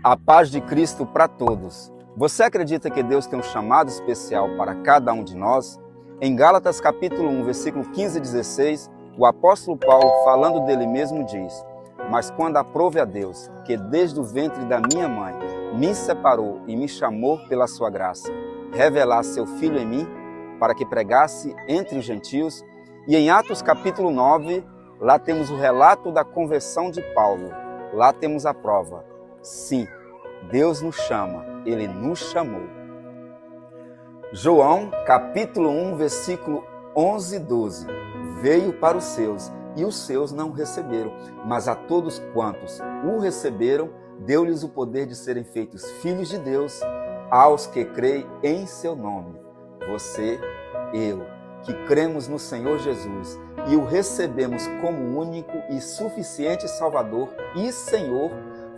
A paz de Cristo para todos. Você acredita que Deus tem um chamado especial para cada um de nós? Em Gálatas capítulo 1, versículo 15 e 16, o apóstolo Paulo, falando dele mesmo, diz: Mas quando aprove a Deus, que desde o ventre da minha mãe me separou e me chamou pela sua graça, revelar seu Filho em mim, para que pregasse entre os gentios. E em Atos capítulo 9, lá temos o relato da conversão de Paulo. Lá temos a prova. Sim, Deus nos chama, Ele nos chamou. João, capítulo 1, versículo 11 e 12. Veio para os seus, e os seus não o receberam, mas a todos quantos o receberam, deu-lhes o poder de serem feitos filhos de Deus, aos que creem em seu nome. Você, eu, que cremos no Senhor Jesus e o recebemos como único e suficiente Salvador e Senhor,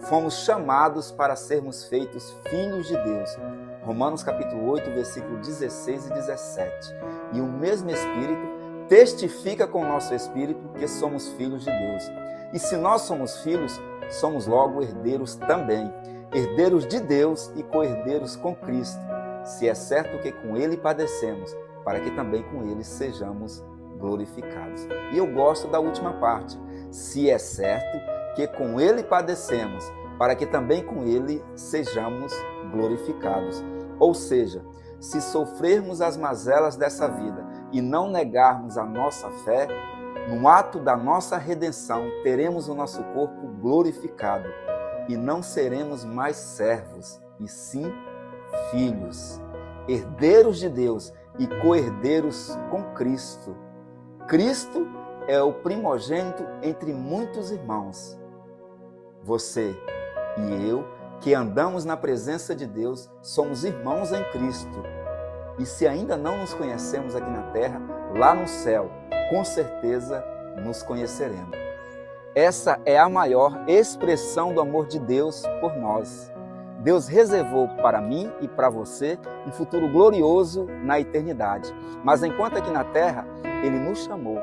fomos chamados para sermos feitos filhos de Deus. Romanos capítulo 8, versículo 16 e 17. E o mesmo Espírito testifica com o nosso Espírito que somos filhos de Deus. E se nós somos filhos, somos logo herdeiros também, herdeiros de Deus e co-herdeiros com Cristo, se é certo que com Ele padecemos, para que também com Ele sejamos glorificados. E eu gosto da última parte, se é certo que com Ele padecemos, para que também com Ele sejamos glorificados. Ou seja, se sofrermos as mazelas dessa vida e não negarmos a nossa fé, no ato da nossa redenção, teremos o nosso corpo glorificado e não seremos mais servos, e sim filhos, herdeiros de Deus e co-herdeiros com Cristo. Cristo é o primogênito entre muitos irmãos. Você e eu, que andamos na presença de Deus, somos irmãos em Cristo. E se ainda não nos conhecemos aqui na terra, lá no céu, com certeza nos conheceremos. Essa é a maior expressão do amor de Deus por nós. Deus reservou para mim e para você um futuro glorioso na eternidade. Mas enquanto aqui na terra, Ele nos chamou.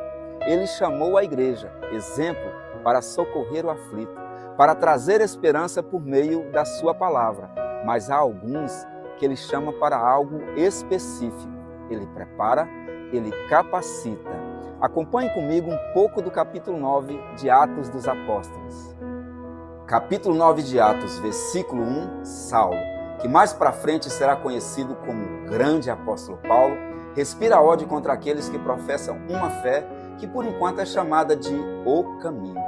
Ele chamou a igreja, exemplo para socorrer o aflito, para trazer esperança por meio da sua palavra. Mas há alguns que Ele chama para algo específico. Ele prepara, Ele capacita. Acompanhe comigo um pouco do capítulo 9 de Atos dos Apóstolos. Capítulo 9 de Atos, versículo 1, Saulo, que mais para frente será conhecido como o grande apóstolo Paulo, respira ódio contra aqueles que professam uma fé que por enquanto é chamada de o caminho.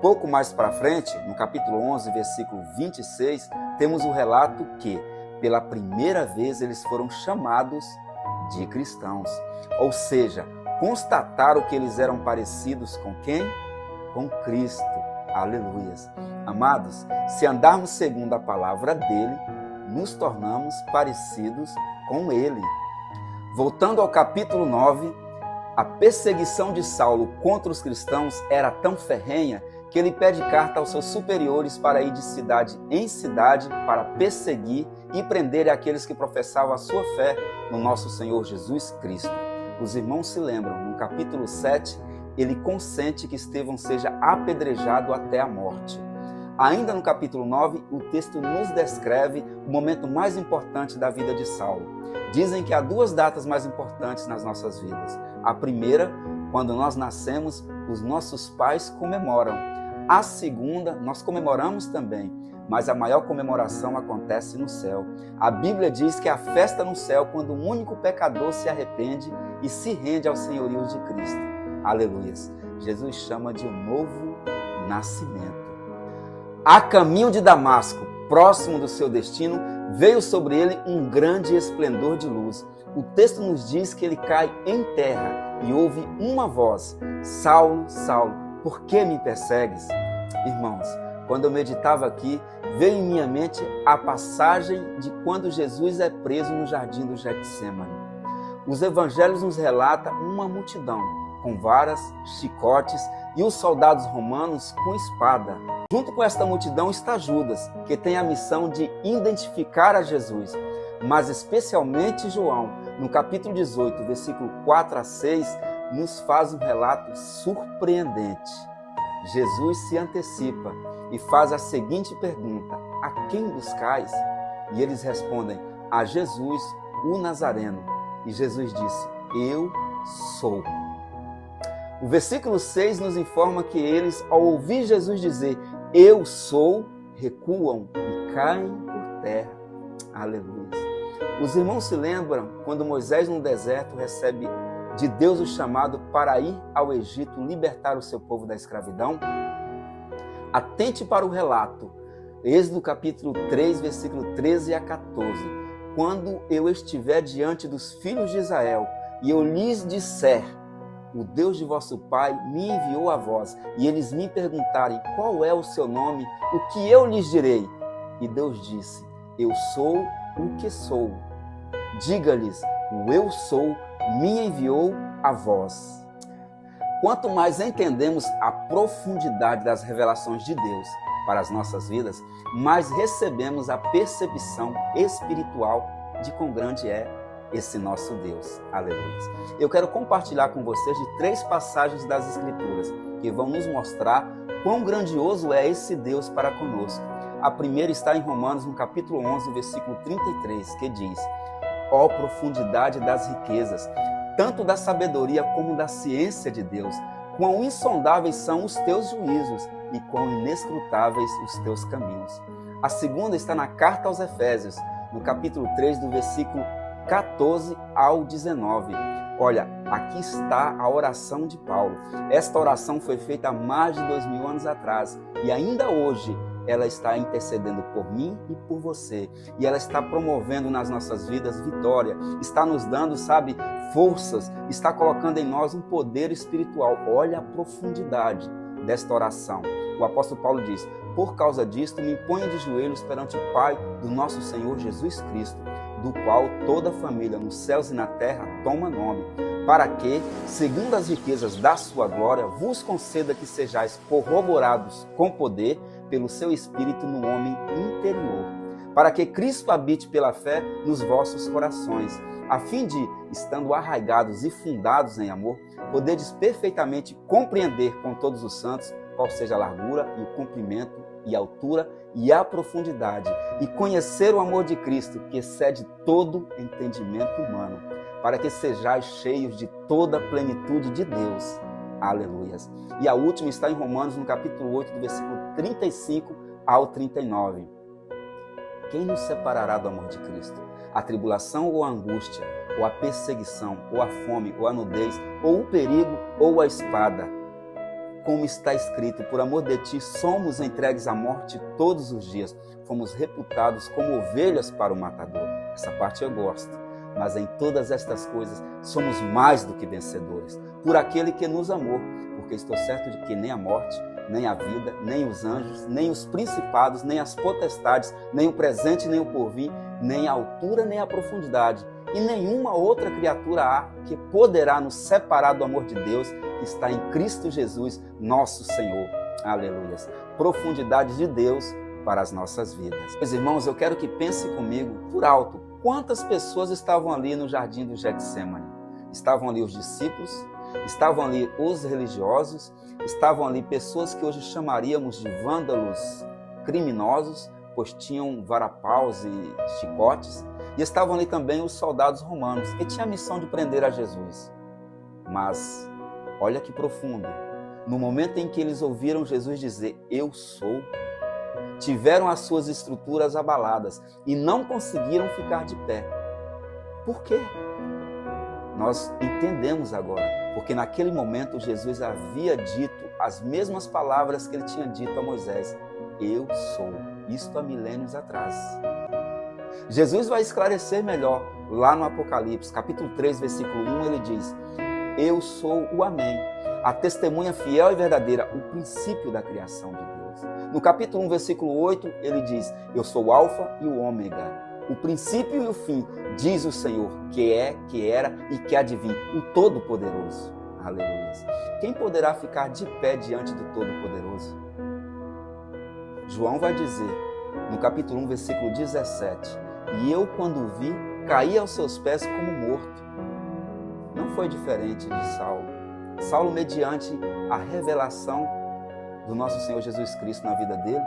Pouco mais para frente, no capítulo 11, versículo 26, temos o relato que, pela primeira vez, eles foram chamados de cristãos. Ou seja, constataram que eles eram parecidos com quem? Com Cristo. Aleluias. Amados, se andarmos segundo a palavra dele, nos tornamos parecidos com ele. Voltando ao capítulo 9, a perseguição de Saulo contra os cristãos era tão ferrenha que ele pede carta aos seus superiores para ir de cidade em cidade para perseguir e prender aqueles que professavam a sua fé no nosso Senhor Jesus Cristo. Os irmãos se lembram, no capítulo 7, ele consente que Estevão seja apedrejado até a morte. Ainda no capítulo 9, o texto nos descreve o momento mais importante da vida de Saulo. Dizem que há duas datas mais importantes nas nossas vidas. A primeira, quando nós nascemos, os nossos pais comemoram. A segunda, nós comemoramos também, mas a maior comemoração acontece no céu. A Bíblia diz que a festa no céu quando um único pecador se arrepende e se rende ao senhorio de Cristo. Aleluias. Jesus chama de um novo nascimento. A caminho de Damasco, próximo do seu destino, veio sobre ele um grande esplendor de luz. O texto nos diz que ele cai em terra e ouve uma voz: Saulo, Saulo, por que me persegues? Irmãos, quando eu meditava aqui, veio em minha mente a passagem de quando Jesus é preso no jardim do Getsêmani. Os evangelhos nos relatam uma multidão com varas, chicotes e os soldados romanos com espada. Junto com esta multidão está Judas, que tem a missão de identificar a Jesus, mas especialmente João, no capítulo 18, versículo 4 a 6, nos faz um relato surpreendente. Jesus se antecipa e faz a seguinte pergunta: a quem buscais? E eles respondem, a Jesus, o Nazareno. E Jesus disse, eu sou. O versículo 6 nos informa que eles, ao ouvir Jesus dizer, eu sou, recuam e caem por terra. Aleluia. Os irmãos se lembram quando Moisés no deserto recebe de Deus o chamado para ir ao Egito libertar o seu povo da escravidão? Atente para o relato. Êxodo capítulo 3, versículo 13 a 14. Quando eu estiver diante dos filhos de Israel e eu lhes disser, o Deus de vosso pai me enviou a vós, e eles me perguntarem qual é o seu nome, o que eu lhes direi? E Deus disse, eu sou o que sou. Diga-lhes, o eu sou me enviou a vós. Quanto mais entendemos a profundidade das revelações de Deus para as nossas vidas, mais recebemos a percepção espiritual de quão grande é esse nosso Deus. Aleluia. Eu quero compartilhar com vocês de 3 passagens das Escrituras que vão nos mostrar quão grandioso é esse Deus para conosco. A primeira está em Romanos, no capítulo 11, versículo 33, que diz, ó profundidade das riquezas, tanto da sabedoria como da ciência de Deus, quão insondáveis são os teus juízos e quão inescrutáveis os teus caminhos. A segunda está na carta aos Efésios, no capítulo 3, do versículo 14 ao 19. Olha, aqui está a oração de Paulo. Esta oração foi feita há mais de 2000 anos atrás e ainda hoje ela está intercedendo por mim e por você. E ela está promovendo nas nossas vidas vitória, está nos dando, forças, está colocando em nós um poder espiritual. Olha a profundidade desta oração. O apóstolo Paulo diz, por causa disto me ponho de joelhos perante o Pai do nosso Senhor Jesus Cristo, do qual toda a família nos céus e na terra toma nome, para que, segundo as riquezas da sua glória, vos conceda que sejais corroborados com poder pelo seu Espírito no homem interior, para que Cristo habite pela fé nos vossos corações, a fim de, estando arraigados e fundados em amor, podedes perfeitamente compreender com todos os santos qual seja a largura e o comprimento e a altura e a profundidade, e conhecer o amor de Cristo, que excede todo entendimento humano, para que sejais cheios de toda a plenitude de Deus. Aleluias. E a última está em Romanos, no capítulo 8, do versículo 35 ao 39. Quem nos separará do amor de Cristo? A tribulação ou a angústia, ou a perseguição, ou a fome, ou a nudez, ou o perigo, ou a espada? Como está escrito, por amor de ti somos entregues à morte todos os dias, fomos reputados como ovelhas para o matador. Essa parte eu gosto. Mas em todas estas coisas somos mais do que vencedores, por aquele que nos amou, porque estou certo de que nem a morte, nem a vida, nem os anjos, nem os principados, nem as potestades, nem o presente, nem o porvir, nem a altura, nem a profundidade, e nenhuma outra criatura há que poderá nos separar do amor de Deus que está em Cristo Jesus, nosso Senhor. Aleluias. Profundidade de Deus para as nossas vidas. Meus irmãos, eu quero que pense comigo por alto. Quantas pessoas estavam ali no jardim do Getsêmani? Estavam ali os discípulos, estavam ali os religiosos, estavam ali pessoas que hoje chamaríamos de vândalos criminosos, pois tinham varapaus e chicotes, e estavam ali também os soldados romanos, que tinham a missão de prender a Jesus. Mas, olha que profundo, no momento em que eles ouviram Jesus dizer, eu sou, tiveram as suas estruturas abaladas e não conseguiram ficar de pé. Por quê? Nós entendemos agora, porque naquele momento Jesus havia dito as mesmas palavras que ele tinha dito a Moisés. Eu sou, isto há milênios atrás. Jesus vai esclarecer melhor lá no Apocalipse, capítulo 3, versículo 1, ele diz, eu sou o Amém, a testemunha fiel e verdadeira, o princípio da criação de Deus. No capítulo 1, versículo 8, ele diz, eu sou o Alfa e o Ômega, o princípio e o fim, diz o Senhor, que é, que era e que há de vir, o Todo-Poderoso. Aleluia. Quem poderá ficar de pé diante do Todo-Poderoso? João vai dizer, no capítulo 1, versículo 17, e eu, quando o vi, caí aos seus pés como morto. Não foi diferente de Saulo. Saulo, mediante a revelação do nosso Senhor Jesus Cristo na vida dele,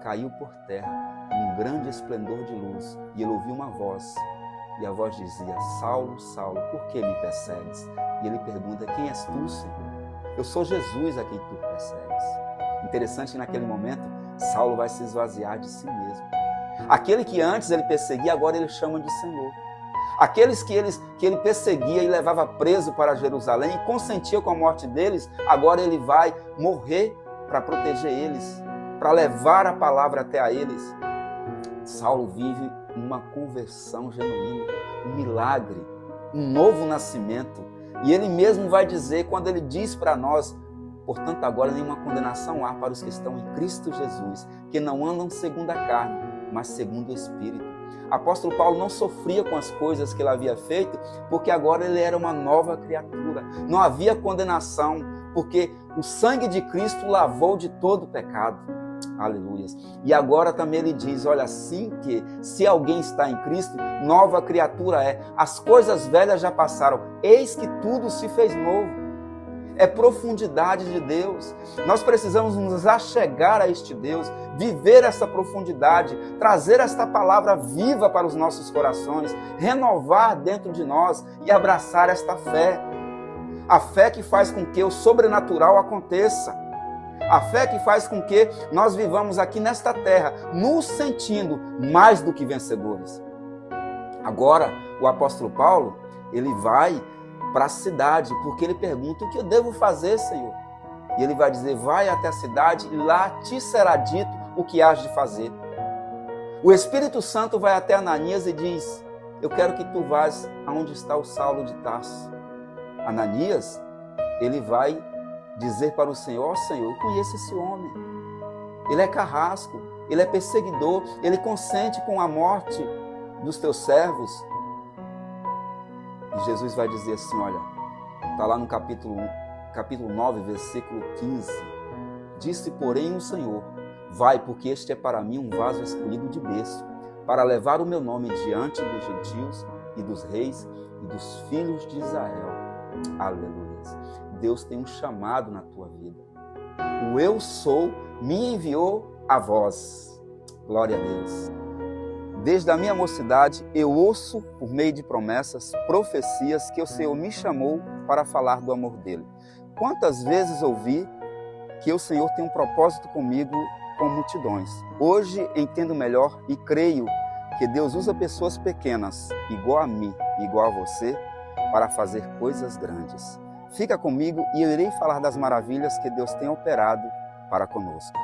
caiu por terra um grande esplendor de luz, e ele ouviu uma voz, e a voz dizia: Saulo, Saulo, por que me persegues? E ele pergunta: quem és tu, Senhor? Eu sou Jesus a quem tu persegues. Interessante que naquele momento, Saulo vai se esvaziar de si mesmo. Aquele que antes ele perseguia, agora ele chama de Senhor. Aqueles que ele perseguia e levava preso para Jerusalém e consentia com a morte deles, agora ele vai morrer para proteger eles, para levar a palavra até a eles. Saulo vive uma conversão genuína, um milagre, um novo nascimento. E ele mesmo vai dizer, quando ele diz para nós: portanto, agora nenhuma condenação há para os que estão em Cristo Jesus, que não andam segundo a carne, mas segundo o Espírito. Apóstolo Paulo não sofria com as coisas que ele havia feito, porque agora ele era uma nova criatura. Não havia condenação, porque o sangue de Cristo lavou de todo o pecado. Aleluias. E agora também ele diz: olha, assim que se alguém está em Cristo, nova criatura é. As coisas velhas já passaram, eis que tudo se fez novo. É profundidade de Deus. Nós precisamos nos achegar a este Deus, viver essa profundidade, trazer esta palavra viva para os nossos corações, renovar dentro de nós e abraçar esta fé. A fé que faz com que o sobrenatural aconteça. A fé que faz com que nós vivamos aqui nesta terra, nos sentindo mais do que vencedores. Agora, o apóstolo Paulo, ele vai para a cidade, porque ele pergunta: o que eu devo fazer, Senhor? E ele vai dizer: vai até a cidade e lá te será dito o que has de fazer. O Espírito Santo vai até Ananias e diz: eu quero que tu vás aonde está o Saulo de Tarso. Ananias, ele vai dizer para o Senhor: ó Senhor, eu conheço esse homem. Ele é carrasco, ele é perseguidor, ele consente com a morte dos teus servos. E Jesus vai dizer assim, olha, está lá no capítulo 9, versículo 15. Disse, porém, o Senhor: vai, porque este é para mim um vaso escolhido de berço, para levar o meu nome diante dos gentios e dos reis e dos filhos de Israel. Aleluia. Deus tem um chamado na tua vida. O Eu Sou me enviou a vós. Glória a Deus. Desde a minha mocidade, eu ouço, por meio de promessas, profecias que o Senhor me chamou para falar do amor dele. Quantas vezes ouvi que o Senhor tem um propósito comigo com multidões. Hoje entendo melhor e creio que Deus usa pessoas pequenas, igual a mim, igual a você, para fazer coisas grandes. Fica comigo e eu irei falar das maravilhas que Deus tem operado para conosco.